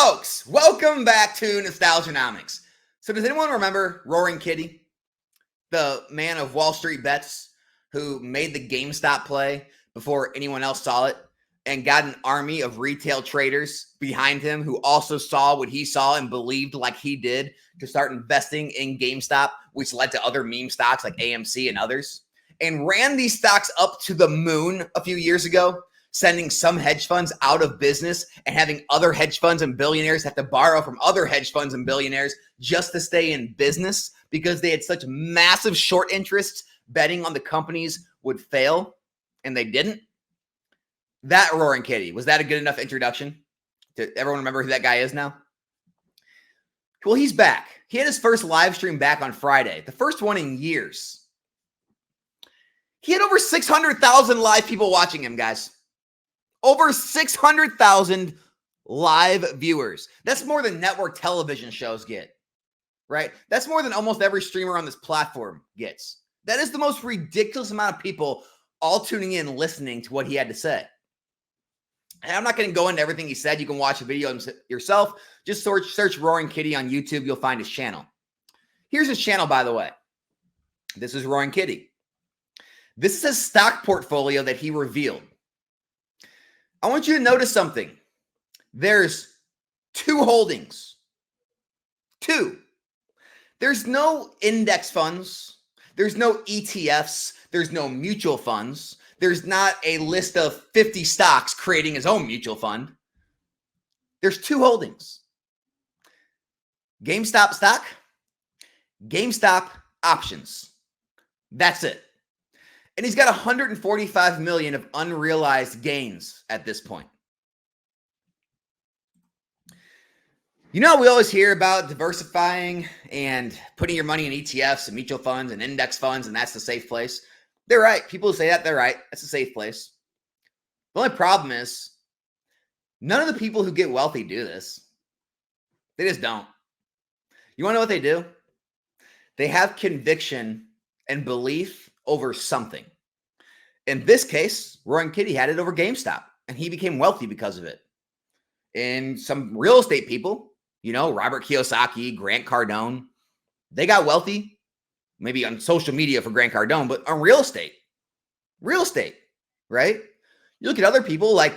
folks, welcome back to Nostalgianomics. So does anyone remember Roaring Kitty, the man of Wall Street bets who made the GameStop play before anyone else saw it and got an army of retail traders behind him who also saw what he saw and believed like he did to start investing in GameStop, which led to other meme stocks like AMC and others, and ran these stocks up to the moon a few years ago, sending some hedge funds out of business and having other hedge funds and billionaires have to borrow from other hedge funds and billionaires just to stay in business because they had such massive short interests betting on the companies would fail, and they didn't. That Roaring Kitty, was that a good enough introduction? Did everyone remember who that guy is now? Well, he's back. He had his first live stream back on Friday, the first one in years. He had over 600,000 live people watching him, guys. Over 600,000 live viewers. That's more than network television shows get, right? That's more than almost every streamer on this platform gets. That is the most ridiculous amount of people all tuning in, listening to what he had to say. And I'm not going to go into everything he said. You can watch the video yourself. Just search Roaring Kitty on YouTube. You'll find his channel. Here's his channel, by the way. This is Roaring Kitty. This is his stock portfolio that he revealed. I want you to notice something. There's two holdings. Two. There's no index funds. There's no ETFs. There's no mutual funds. There's not a list of 50 stocks creating his own mutual fund. There's two holdings. GameStop stock, GameStop options. That's it. And he's got 145 million of unrealized gains at this point. You know, we always hear about diversifying and putting your money in ETFs and mutual funds and index funds, and that's the safe place. They're right. People who say that, they're right. That's a safe place. The only problem is none of the people who get wealthy do this. They just don't. You want to know what they do? They have conviction and belief over something. In this case, Roaring Kitty had it over GameStop, and he became wealthy because of it. And some real estate people, you know, Robert Kiyosaki, Grant Cardone, they got wealthy, maybe on social media for Grant Cardone, but on real estate, right? You look at other people like,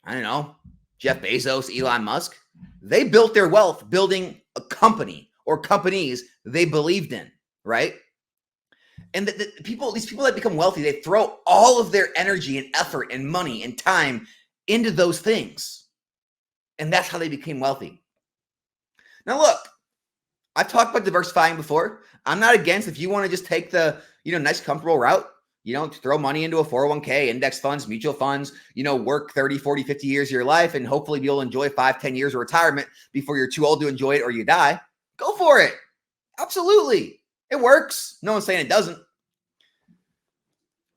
I don't know, Jeff Bezos, Elon Musk, they built their wealth building a company or companies they believed in, right? And these people that become wealthy, they throw all of their energy and effort and money and time into those things. And that's how they became wealthy. Now, look, I've talked about diversifying before. I'm not against if you want to just take the, nice, comfortable route, throw money into a 401k, index funds, mutual funds, work 30, 40, 50 years of your life, and hopefully you'll enjoy 5, 10 years of retirement before you're too old to enjoy it or you die. Go for it. Absolutely. It works. No one's saying it doesn't.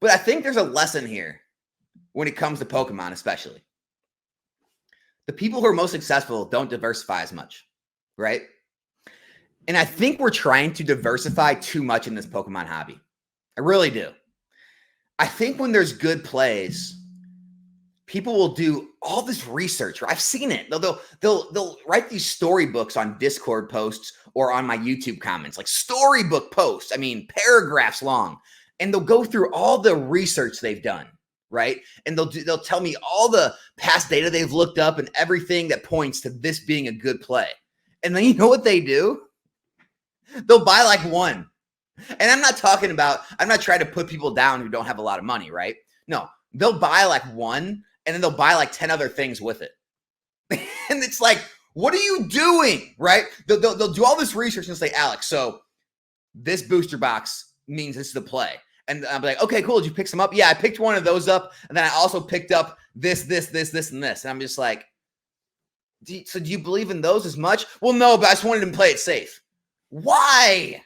But I think there's a lesson here when it comes to Pokemon, especially. The people who are most successful don't diversify as much, right? And I think we're trying to diversify too much in this Pokemon hobby. I really do. I think when there's good plays, people will do all this research. I've seen it. They'll write these storybooks on Discord posts or on my YouTube comments, like storybook posts. I mean, paragraphs long. And they'll go through all the research they've done, right? And they'll tell me all the past data they've looked up and everything that points to this being a good play. And then you know what they do? They'll buy like one. And I'm not trying to put people down who don't have a lot of money, right? No, they'll buy like one and then they'll buy like 10 other things with it. And it's like, what are you doing, right? They'll do all this research and say, Alex, so this booster box means this is the play. And I'm like, okay, cool. Did you pick some up? Yeah, I picked one of those up. And then I also picked up this, and this. And I'm just like, do you believe in those as much? Well, no, but I just wanted to play it safe. Why?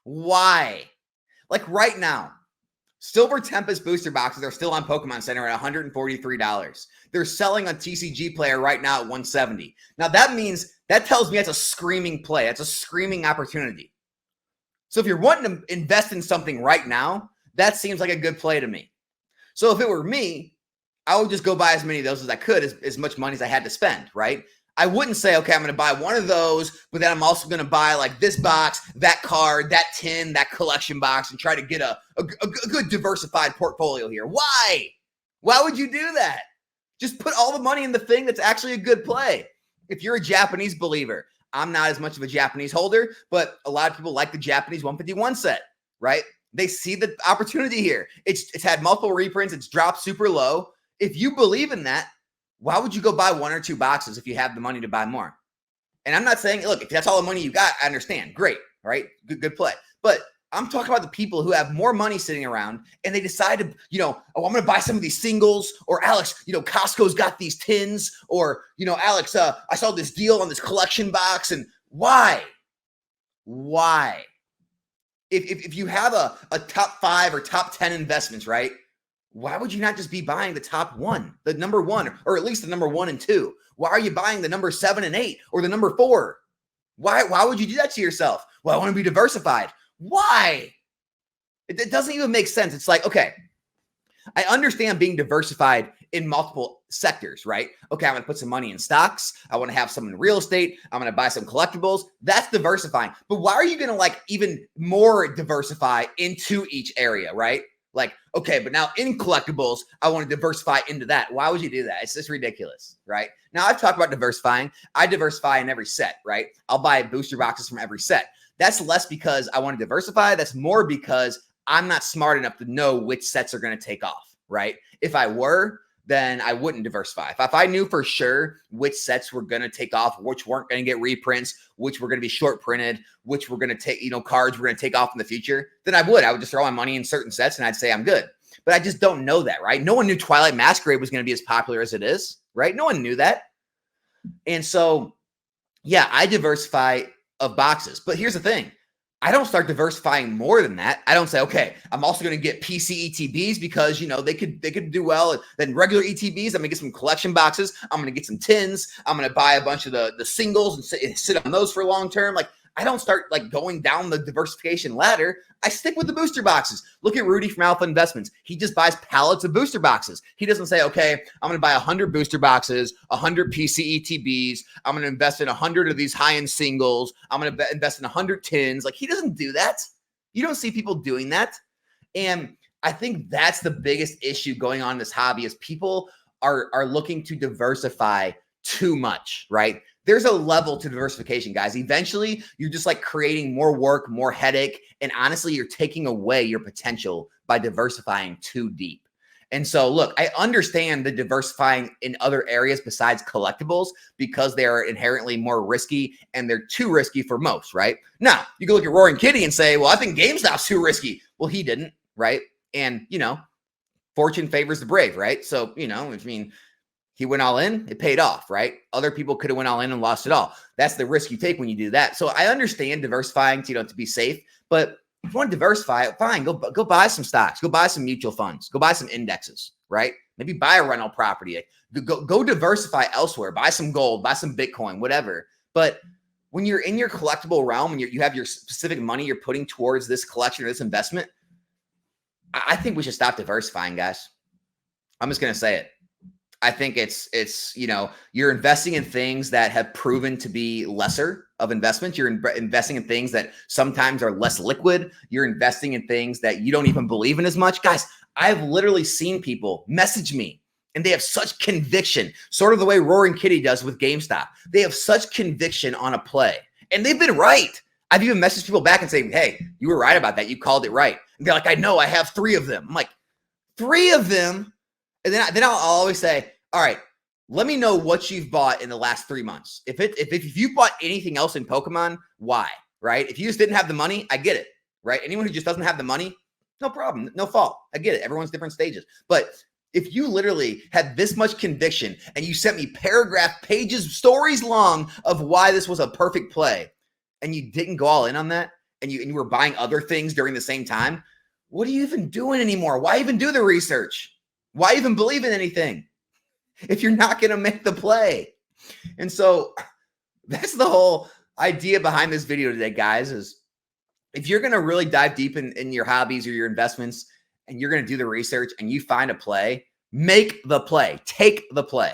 Like right now, Silver Tempest booster boxes are still on Pokemon Center at $143. They're selling on TCG Player right now at $170. Now that tells me that's a screaming play. That's a screaming opportunity. So if you're wanting to invest in something right now, that seems like a good play to me. So if it were me, I would just go buy as many of those as I could, as much money as I had to spend, right? I wouldn't say, okay, I'm going to buy one of those, but then I'm also going to buy like this box, that card, that tin, that collection box, and try to get a good diversified portfolio here. Why? Why would you do that? Just put all the money in the thing that's actually a good play. If you're a Japanese believer, I'm not as much of a Japanese holder, but a lot of people like the Japanese 151 set, right? They see the opportunity here. It's had multiple reprints. It's dropped super low. If you believe in that, why would you go buy one or two boxes if you have the money to buy more? And I'm not saying, look, if that's all the money you got, I understand. Great. All right. Good play. But I'm talking about the people who have more money sitting around and they decide to, oh, I'm going to buy some of these singles, or Alex, Costco's got these tins, or, Alex, I saw this deal on this collection box. And why? If you have a top 5 or top 10 investments, right? Why would you not just be buying the top one, the number one, or at least the number 1 and 2? Why are you buying the number 7 and 8 or the number 4? Why would you do that to yourself? Well, I want to be diversified. Why? It doesn't even make sense. It's like, okay, I understand being diversified in multiple sectors, right? Okay, I'm going to put some money in stocks. I want to have some in real estate. I'm going to buy some collectibles. That's diversifying. But why are you going to even more diversify into each area, right? Like, okay, but now in collectibles, I want to diversify into that. Why would you do that? It's just ridiculous, right? Now, I've talked about diversifying. I diversify in every set, right? I'll buy booster boxes from every set. That's less because I want to diversify. That's more because I'm not smart enough to know which sets are going to take off, right? If I were, then I wouldn't diversify. If I knew for sure which sets were going to take off, which weren't going to get reprints, which were going to be short printed, which were going to take, cards were going to take off in the future, then I would just throw my money in certain sets and I'd say I'm good. But I just don't know that, right? No one knew Twilight Masquerade was going to be as popular as it is, right? No one knew that. And so, yeah, I diversify of boxes. But here's the thing. I don't start diversifying more than that. I don't say, okay, I'm also going to get PC ETBs because, they could do well. Then regular ETBs, I'm going to get some collection boxes. I'm going to get some tins. I'm going to buy a bunch of the singles and sit on those for long term. Like, I don't start going down the diversification ladder. I stick with the booster boxes. Look at Rudy from Alpha Investments. He just buys pallets of booster boxes. He doesn't say, okay, I'm going to buy 100 booster boxes, 100 PC ETBs. I'm going to invest in 100 of these high-end singles. I'm going to invest in 100 tins. Like, he doesn't do that. You don't see people doing that. And I think that's the biggest issue going on in this hobby is people are looking to diversify too much, right? There's a level to diversification, guys. Eventually, you're just creating more work, more headache. And honestly, you're taking away your potential by diversifying too deep. And so, look, I understand the diversifying in other areas besides collectibles because they are inherently more risky and they're too risky for most, right? Now, you can look at Roaring Kitty and say, well, I think GameStop's too risky. Well, he didn't, right? And, fortune favors the brave, right? So, he went all in, it paid off, right? Other people could have went all in and lost it all. That's the risk you take when you do that. So I understand diversifying to be safe, but if you want to diversify, fine, go buy some stocks, go buy some mutual funds, go buy some indexes, right? Maybe buy a rental property, go diversify elsewhere, buy some gold, buy some Bitcoin, whatever. But when you're in your collectible realm, when you have your specific money you're putting towards this collection or this investment, I think we should stop diversifying, guys. I'm just going to say it. I think it's you're investing in things that have proven to be lesser of investments. You're investing in things that sometimes are less liquid. You're investing in things that you don't even believe in as much. Guys, I've literally seen people message me and they have such conviction, sort of the way Roaring Kitty does with GameStop. They have such conviction on a play and they've been right. I've even messaged people back and say, hey, you were right about that. You called it right. And they're like, I know, I have 3 of them. I'm like, 3 of them? And then I'll always say, all right, let me know what you've bought in the last 3 months. If you bought anything else in Pokemon, why, right? If you just didn't have the money, I get it, right? Anyone who just doesn't have the money, no problem, no fault. I get it. Everyone's different stages. But if you literally had this much conviction and you sent me pages, stories long of why this was a perfect play, and you didn't go all in on that, and you were buying other things during the same time, what are you even doing anymore? Why even do the research? Why even believe in anything if you're not going to make the play? And so that's the whole idea behind this video today, guys, is if you're going to really dive deep in your hobbies or your investments and you're going to do the research and you find a play, make the play, take the play,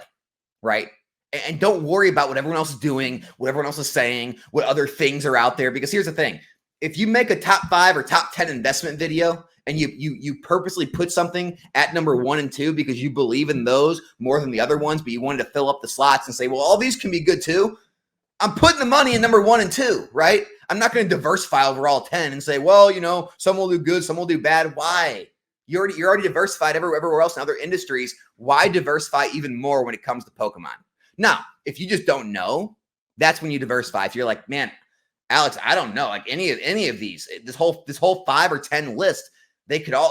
right? And don't worry about what everyone else is doing, what everyone else is saying, what other things are out there. Because here's the thing. If you make a top 5 or top 10 investment video and you purposely put something at number 1 and 2 because you believe in those more than the other ones, but you wanted to fill up the slots and say, well, all these can be good too. I'm putting the money in number 1 and 2, right? I'm not going to diversify over all 10 and say, well, some will do good, some will do bad. Why? You're already diversified everywhere else in other industries. Why diversify even more when it comes to Pokemon? Now, if you just don't know, that's when you diversify. If you're like, man, Alex, I don't know, like any of these, this whole 5 or 10 list,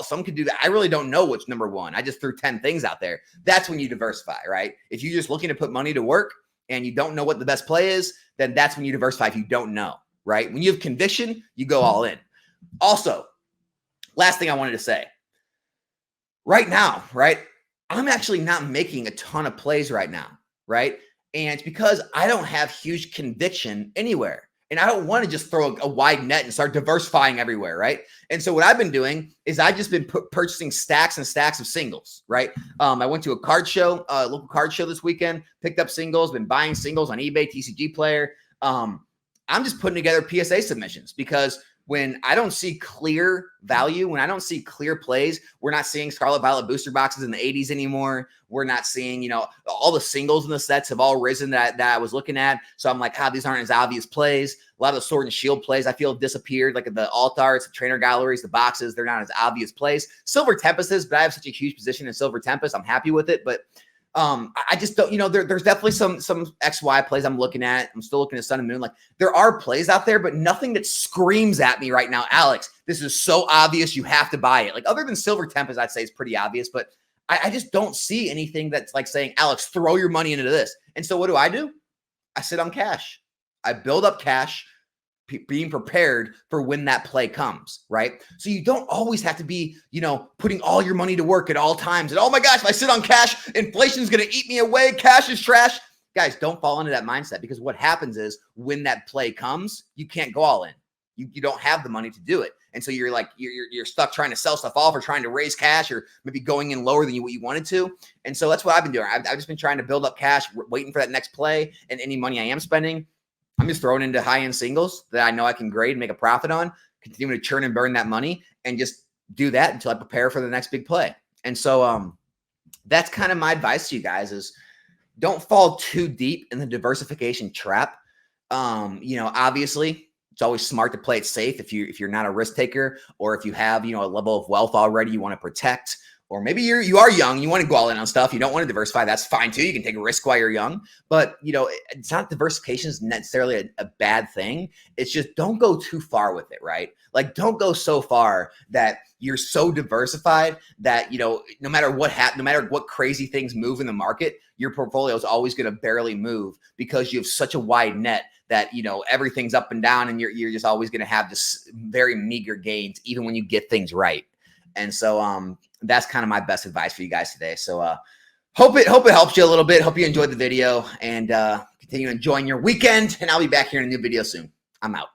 some could do that. I really don't know what's number 1. I just threw 10 things out there. That's when you diversify, right? If you're just looking to put money to work and you don't know what the best play is, then that's when you diversify if you don't know, right? When you have conviction, you go all in. Also, last thing I wanted to say, right now, right? I'm actually not making a ton of plays right now, right? And it's because I don't have huge conviction anywhere. And I don't want to just throw a wide net and start diversifying everywhere, right? And so what I've been doing is I've just been purchasing stacks and stacks of singles, right? I went to a card show, local card show this weekend, picked up singles, been buying singles on eBay, TCG Player. I'm just putting together PSA submissions because when I don't see clear value, when I don't see clear plays, we're not seeing Scarlet Violet booster boxes in the 80s anymore. We're not seeing, all the singles in the sets have all risen that I was looking at. So I'm like, these aren't as obvious plays. A lot of the Sword and Shield plays I feel have disappeared. Like the Altarts, the trainer galleries, the boxes, they're not as obvious plays. Silver Tempest is, but I have such a huge position in Silver Tempest. I'm happy with it, but I just don't, there's definitely some XY plays I'm looking at. I'm still looking at Sun and Moon. Like there are plays out there, but nothing that screams at me right now, Alex, this is so obvious you have to buy it. Like other than Silver Tempest, I'd say it's pretty obvious, but I just don't see anything that's like saying, Alex, throw your money into this. And so what do? I sit on cash. I build up cash, being prepared for when that play comes, right? So you don't always have to be, putting all your money to work at all times. And oh my gosh, if I sit on cash, inflation's going to eat me away. Cash is trash. Guys, don't fall into that mindset because what happens is when that play comes, you can't go all in. You don't have the money to do it. And so you're like, you're stuck trying to sell stuff off or trying to raise cash or maybe going in lower than what you wanted to. And so that's what I've been doing. I've just been trying to build up cash, waiting for that next play, and any money I am spending, I'm just throwing into high-end singles that I know I can grade and make a profit on, continue to churn and burn that money and just do that until I prepare for the next big play. And so that's kind of my advice to you guys is don't fall too deep in the diversification trap. Obviously it's always smart to play it safe if you're not a risk taker or if you have, a level of wealth already you want to protect. Or maybe you are young, you want to go all in on stuff, you don't want to diversify, that's fine too. You can take a risk while you're young, but it's not diversification is necessarily a bad thing. It's just don't go too far with it, right? Like don't go so far that you're so diversified that, no matter what no matter what crazy things move in the market, your portfolio is always going to barely move because you have such a wide net that, everything's up and down and you're just always going to have this very meager gains, even when you get things right. And so, that's kind of my best advice for you guys today. So hope it helps you a little bit. Hope you enjoyed the video and continue enjoying your weekend. And I'll be back here in a new video soon. I'm out.